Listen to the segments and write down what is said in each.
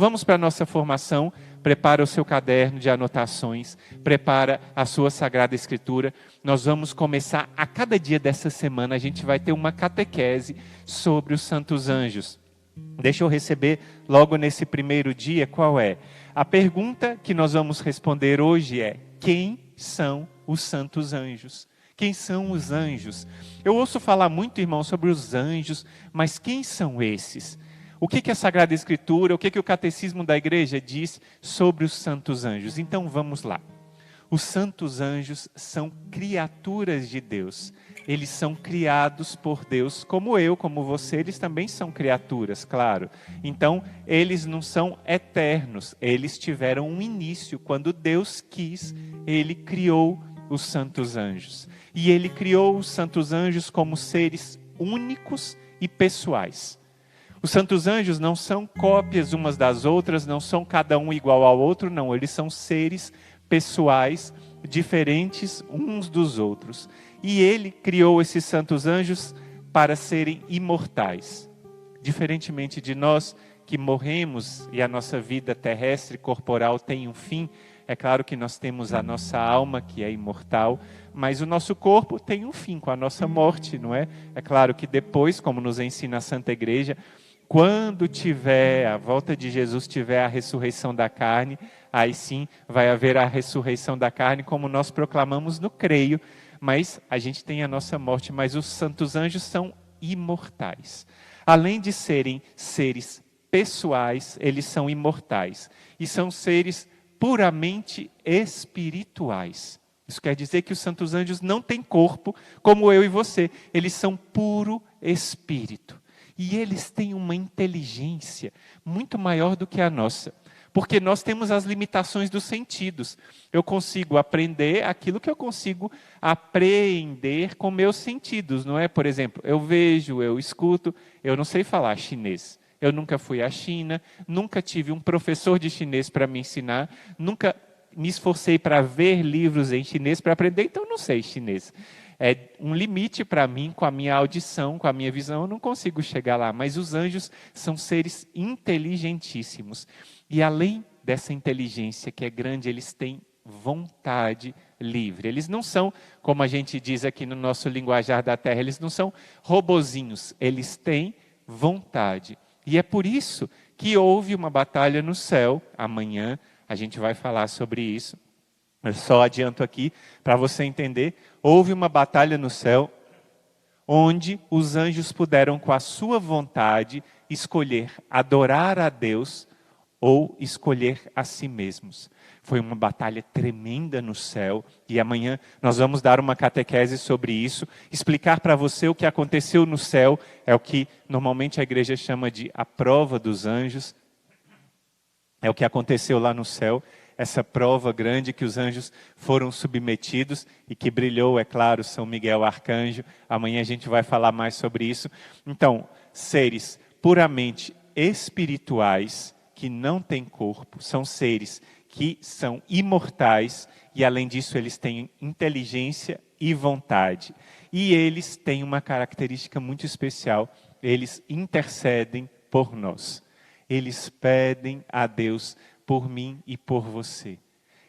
Vamos para a nossa formação, prepara o seu caderno de anotações, prepara a sua Sagrada Escritura. Nós vamos começar, a cada dia dessa semana, a gente vai ter uma catequese sobre os santos anjos. Deixa eu receber logo nesse primeiro dia, qual é? A pergunta que nós vamos responder hoje é: quem são os santos anjos? Quem são os anjos? Eu ouço falar muito, irmão, sobre os anjos, mas quem são esses? O que a Sagrada Escritura, o que o Catecismo da Igreja diz sobre os santos anjos? Então vamos lá. Os santos anjos são criaturas de Deus. Eles são criados por Deus, como eu, como você, eles também são criaturas, claro. Então, eles não são eternos, eles tiveram um início. Quando Deus quis, Ele criou os santos anjos. E Ele criou os santos anjos como seres únicos e pessoais. Os santos anjos não são cópias umas das outras, não são cada um igual ao outro, não. Eles são seres pessoais, diferentes uns dos outros. E Ele criou esses santos anjos para serem imortais. Diferentemente de nós que morremos e a nossa vida terrestre, corporal tem um fim, é claro que nós temos a nossa alma que é imortal, mas o nosso corpo tem um fim com a nossa morte, não é? É claro que depois, como nos ensina a Santa Igreja, quando tiver a volta de Jesus, tiver a ressurreição da carne, aí sim vai haver a ressurreição da carne, como nós proclamamos no creio, mas a gente tem a nossa morte, mas os santos anjos são imortais. Além de serem seres pessoais, eles são imortais. E são seres puramente espirituais. Isso quer dizer que os santos anjos não têm corpo, como eu e você. Eles são puro espírito. E eles têm uma inteligência muito maior do que a nossa. Porque nós temos as limitações dos sentidos. Eu consigo aprender aquilo que eu consigo apreender com meus sentidos, não é? Por exemplo, eu vejo, eu escuto, eu não sei falar chinês. Eu nunca fui à China, nunca tive um professor de chinês para me ensinar, nunca me esforcei para ver livros em chinês para aprender, então não sei chinês. É um limite para mim, com a minha audição, com a minha visão, eu não consigo chegar lá. Mas os anjos são seres inteligentíssimos. E além dessa inteligência que é grande, eles têm vontade livre. Eles não são, como a gente diz aqui no nosso linguajar da terra, eles não são robozinhos, eles têm vontade. E é por isso que houve uma batalha no céu. Amanhã a gente vai falar sobre isso. Eu só adianto aqui para você entender. Houve uma batalha no céu onde os anjos puderam, com a sua vontade, escolher adorar a Deus ou escolher a si mesmos. Foi uma batalha tremenda no céu e amanhã nós vamos dar uma catequese sobre isso, explicar para você o que aconteceu no céu, é o que normalmente a igreja chama de a prova dos anjos, é o que aconteceu lá no céu, essa prova grande que os anjos foram submetidos e que brilhou, é claro, São Miguel Arcanjo. Amanhã a gente vai falar mais sobre isso. Então, seres puramente espirituais, que não têm corpo, são seres que são imortais e, além disso, eles têm inteligência e vontade. E eles têm uma característica muito especial, eles intercedem por nós. Eles pedem a Deus por mim e por você.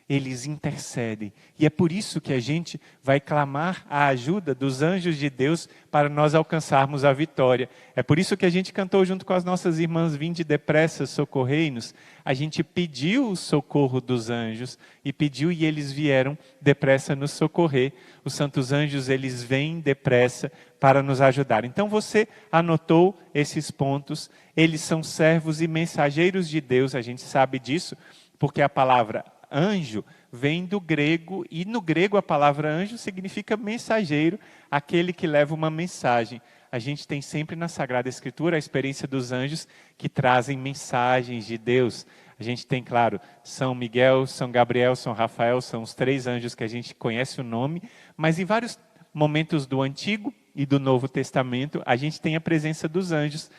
Eles intercedem. E é por isso que a gente vai clamar a ajuda dos anjos de Deus para nós alcançarmos a vitória. É por isso que a gente cantou junto com as nossas irmãs: vinde depressa, socorrei-nos. A gente pediu o socorro dos anjos e pediu e eles vieram depressa nos socorrer. Os santos anjos, eles vêm depressa para nos ajudar. Então você anotou esses pontos. Eles são servos e mensageiros de Deus, a gente sabe disso, porque a palavra anjo vem do grego, e no grego a palavra anjo significa mensageiro, aquele que leva uma mensagem. A gente tem sempre na Sagrada Escritura a experiência dos anjos que trazem mensagens de Deus. A gente tem, claro, São Miguel, São Gabriel, São Rafael, são os 3 anjos que a gente conhece o nome, mas em vários momentos do Antigo e do Novo Testamento, a gente tem a presença dos anjos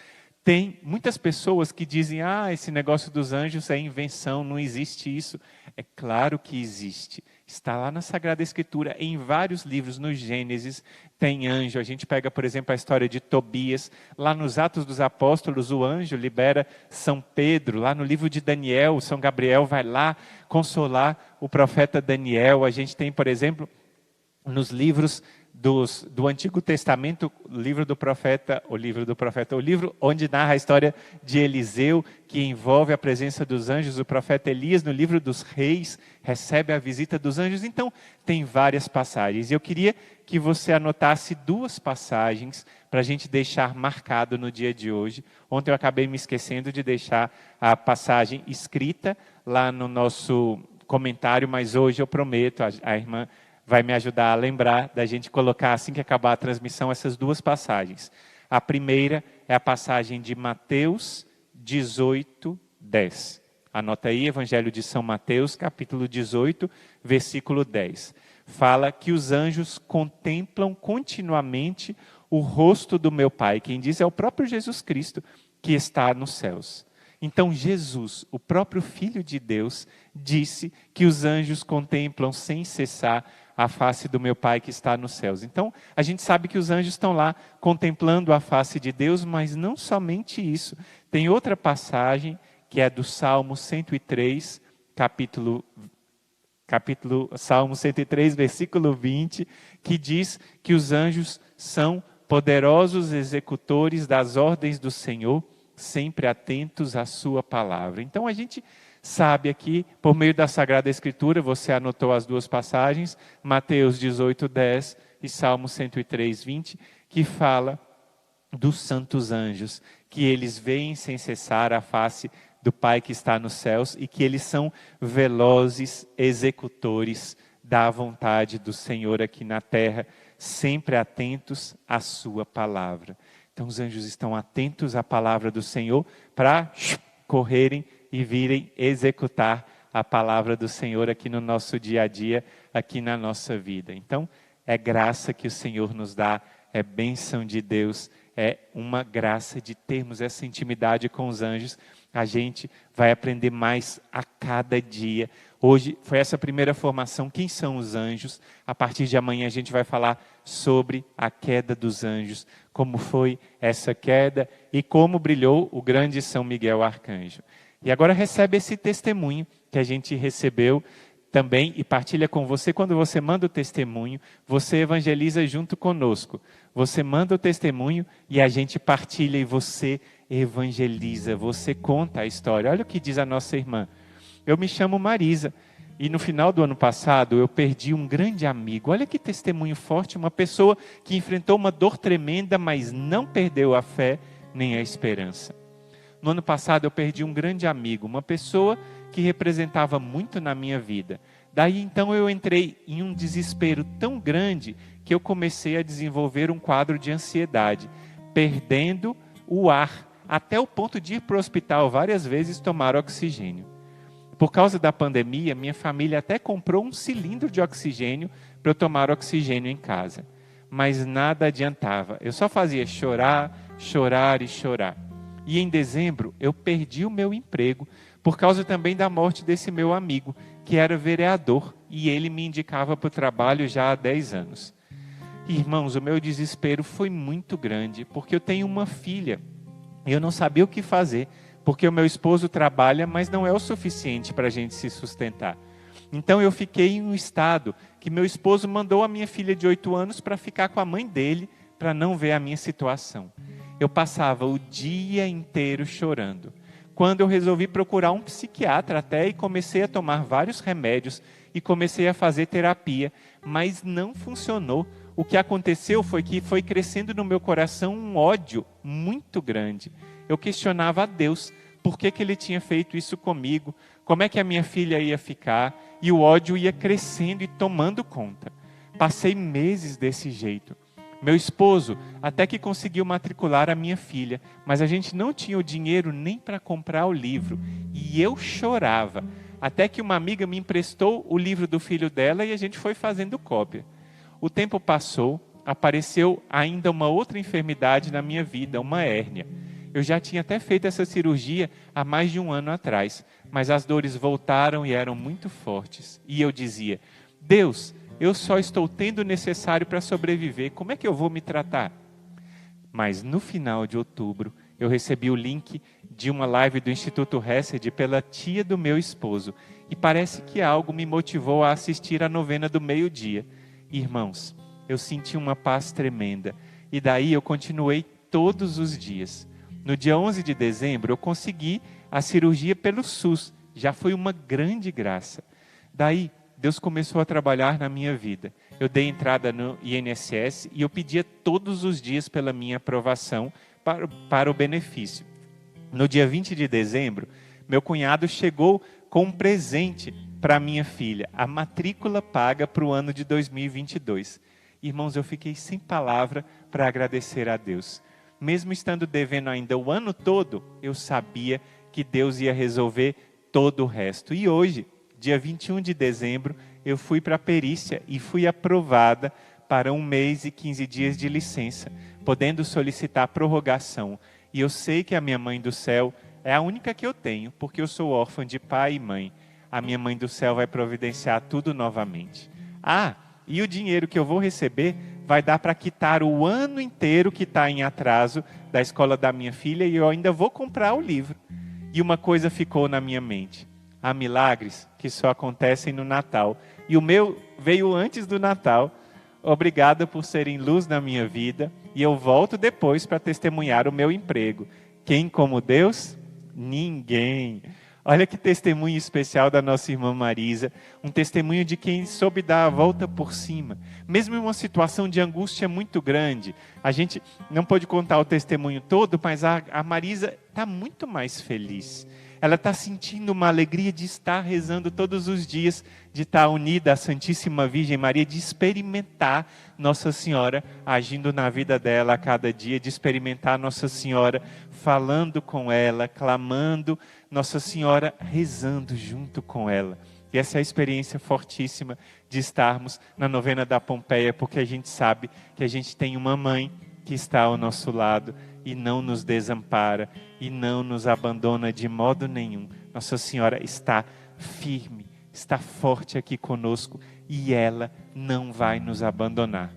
Tem muitas pessoas que dizem, esse negócio dos anjos é invenção, não existe isso. É claro que existe. Está lá na Sagrada Escritura, em vários livros, no Gênesis, tem anjo. A gente pega, por exemplo, a história de Tobias. Lá nos Atos dos Apóstolos, o anjo libera São Pedro. Lá no livro de Daniel, São Gabriel vai lá consolar o profeta Daniel. A gente tem, por exemplo, nos livros do Antigo Testamento, o livro onde narra a história de Eliseu, que envolve a presença dos anjos. O profeta Elias, no livro dos Reis, recebe a visita dos anjos. Então, tem várias passagens. Eu queria que você anotasse 2 passagens para a gente deixar marcado no dia de hoje. Ontem eu acabei me esquecendo de deixar a passagem escrita lá no nosso comentário, mas hoje eu prometo, a irmã vai me ajudar a lembrar da gente colocar, assim que acabar a transmissão, essas 2 passagens. A primeira é a passagem de Mateus 18, 10. Anota aí, Evangelho de São Mateus, capítulo 18, versículo 10. Fala que os anjos contemplam continuamente o rosto do meu Pai. Quem diz é o próprio Jesus Cristo, que está nos céus. Então Jesus, o próprio Filho de Deus, disse que os anjos contemplam sem cessar a face do meu Pai que está nos céus. Então, a gente sabe que os anjos estão lá contemplando a face de Deus, mas não somente isso. Tem outra passagem, que é do Salmo 103, Salmo 103, versículo 20, que diz que os anjos são poderosos executores das ordens do Senhor, sempre atentos à sua palavra. Então, a gente sabe aqui, por meio da Sagrada Escritura, você anotou as 2 passagens, Mateus 18, 10 e Salmo 103, 20, que fala dos santos anjos, que eles veem sem cessar a face do Pai que está nos céus e que eles são velozes executores da vontade do Senhor aqui na terra, sempre atentos à sua palavra. Então os anjos estão atentos à palavra do Senhor para correrem e virem executar a palavra do Senhor aqui no nosso dia a dia, aqui na nossa vida. Então, é graça que o Senhor nos dá, é bênção de Deus, é uma graça de termos essa intimidade com os anjos. A gente vai aprender mais a cada dia. Hoje foi essa primeira formação, quem são os anjos? A partir de amanhã a gente vai falar sobre a queda dos anjos, como foi essa queda e como brilhou o grande São Miguel Arcanjo. E agora recebe esse testemunho que a gente recebeu também e partilha com você. Quando você manda o testemunho, você evangeliza junto conosco. Você manda o testemunho e a gente partilha e você evangeliza, você conta a história. Olha o que diz a nossa irmã. Eu me chamo Marisa e no final do ano passado eu perdi um grande amigo. Olha que testemunho forte, uma pessoa que enfrentou uma dor tremenda, mas não perdeu a fé nem a esperança. No ano passado eu perdi um grande amigo, uma pessoa que representava muito na minha vida. Daí então eu entrei em um desespero tão grande que eu comecei a desenvolver um quadro de ansiedade, perdendo o ar, até o ponto de ir para o hospital várias vezes tomar oxigênio. Por causa da pandemia, minha família até comprou um cilindro de oxigênio para eu tomar oxigênio em casa. Mas nada adiantava, eu só fazia chorar, chorar e chorar. E em dezembro eu perdi o meu emprego, por causa também da morte desse meu amigo, que era vereador, e ele me indicava para o trabalho já há 10 anos. Irmãos, o meu desespero foi muito grande, porque eu tenho uma filha, e eu não sabia o que fazer, porque o meu esposo trabalha, mas não é o suficiente para a gente se sustentar. Então eu fiquei em um estado que meu esposo mandou a minha filha de 8 anos para ficar com a mãe dele, para não ver a minha situação. Eu passava o dia inteiro chorando. Quando eu resolvi procurar um psiquiatra até e comecei a tomar vários remédios e comecei a fazer terapia, mas não funcionou. O que aconteceu foi que foi crescendo no meu coração um ódio muito grande. Eu questionava a Deus por que Ele tinha feito isso comigo, como é que a minha filha ia ficar, e o ódio ia crescendo e tomando conta. Passei meses desse jeito. Meu esposo até que conseguiu matricular a minha filha, mas a gente não tinha o dinheiro nem para comprar o livro. E eu chorava, até que uma amiga me emprestou o livro do filho dela e a gente foi fazendo cópia. O tempo passou, apareceu ainda uma outra enfermidade na minha vida, uma hérnia. Eu já tinha até feito essa cirurgia há mais de 1 ano atrás, mas as dores voltaram e eram muito fortes. E eu dizia: Deus, eu só estou tendo o necessário para sobreviver, como é que eu vou me tratar? Mas no final de outubro, eu recebi o link de uma live do Instituto Hesed pela tia do meu esposo. E parece que algo me motivou a assistir a novena do meio-dia. Irmãos, eu senti uma paz tremenda. E daí eu continuei todos os dias. No dia 11 de dezembro, eu consegui a cirurgia pelo SUS. Já foi uma grande graça. Daí, Deus começou a trabalhar na minha vida. Eu dei entrada no INSS e eu pedia todos os dias pela minha aprovação para o benefício. No dia 20 de dezembro, meu cunhado chegou com um presente para minha filha, a matrícula paga para o ano de 2022. Irmãos, eu fiquei sem palavra para agradecer a Deus. Mesmo estando devendo ainda o ano todo, eu sabia que Deus ia resolver todo o resto. E hoje, dia 21 de dezembro, eu fui para a perícia e fui aprovada para 1 mês e 15 dias de licença, podendo solicitar prorrogação. E eu sei que a minha mãe do céu é a única que eu tenho, porque eu sou órfã de pai e mãe. A minha mãe do céu vai providenciar tudo novamente. E o dinheiro que eu vou receber vai dar para quitar o ano inteiro que está em atraso da escola da minha filha e eu ainda vou comprar o livro. E uma coisa ficou na minha mente: há milagres que só acontecem no Natal. E o meu veio antes do Natal. Obrigado por serem luz na minha vida. E eu volto depois para testemunhar o meu emprego. Quem como Deus? Ninguém. Olha que testemunho especial da nossa irmã Marisa. Um testemunho de quem soube dar a volta por cima. Mesmo em uma situação de angústia muito grande. A gente não pôde contar o testemunho todo, mas a Marisa está muito mais feliz. Ela está sentindo uma alegria de estar rezando todos os dias, de estar unida à Santíssima Virgem Maria, de experimentar Nossa Senhora agindo na vida dela a cada dia, de experimentar Nossa Senhora falando com ela, clamando, Nossa Senhora rezando junto com ela. E essa é a experiência fortíssima de estarmos na novena da Pompeia, porque a gente sabe que a gente tem uma mãe que está ao nosso lado e não nos desampara e não nos abandona de modo nenhum. Nossa Senhora está firme, está forte aqui conosco e ela não vai nos abandonar.